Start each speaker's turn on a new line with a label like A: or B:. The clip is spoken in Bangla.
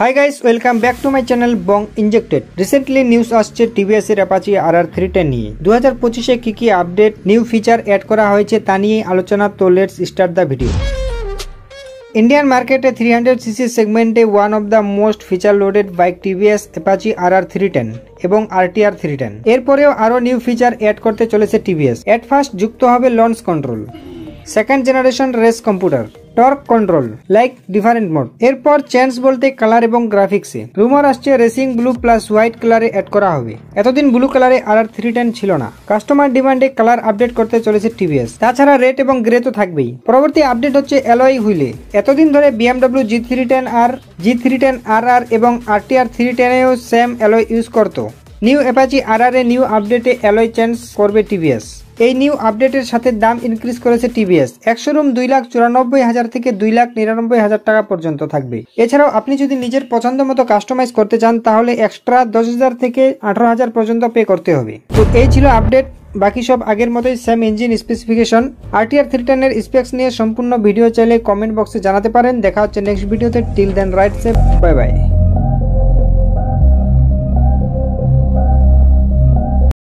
A: Hi guys, welcome back to my channel Bong injected. Recently news আসছে টিভিএস এর অ্যাপাচি RR310 নিয়ে। 2025-এ কি আপডেট নিউ ফিচার অ্যাড করা হয়েছে তা নিয়ে আলোচনা। তো let's start the video. Indian মার্কেটে 300cc সেগমেন্টে one of the most feature loaded bike TVS Apache RR310 এবং RTR310। এরপরেও আরও নিউ ফিচার অ্যাড করতে চলেছে টিভিএস। এট ফার্স্ট যুক্ত হবে launch control, second generation race computer, torque control like different mode. এরপর চেঞ্জ বলতে কালার এবং গ্রাফিক্সে রুমার আসছে রেসিং ব্লু প্লাস হোয়াইট কালারে অ্যাড করা হবে। এতদিন ব্লু কালারে RR310 ছিল না। কাস্টমার ডিমান্ডে কালার আপডেট করতে চলেছে টিভিএস। তাছাড়া রেড এবং গ্রে তো থাকবেই। পরবর্তী আপডেট হচ্ছে অ্যালয় হুইলে। এতদিন ধরে BMW G310R, G310RR এবং RTR310এও সেম অ্যালয় ইউজ করতো। New Apache RR a new আপডেটে অ্যালয় চেঞ্জ করবে টিভিএস। এই নিউ আপডেটের সাথে দাম ইনক্রিজ করেছে টিভিএস। এক শোরুম 2,94,000 থেকে 2,99,000 টাকা পর্যন্ত থাকবে। এছাড়াও আপনি যদি নিজের পছন্দ মতো কাস্টমাইজ করতে চান তাহলে এক্সট্রা 10,000 থেকে 18,000 পর্যন্ত পে করতে হবে। তো এই ছিল আপডেট। বাকি সব আগের মতোই সেম ইঞ্জিন স্পেসিফিকেশন। RTR310 এর স্পেক্স নিয়ে সম্পূর্ণ ভিডিও চাইলে কমেন্ট বক্সে জানাতে পারেন। দেখা হচ্ছে নেক্সট ভিডিওতে। Till then right safe, bye by.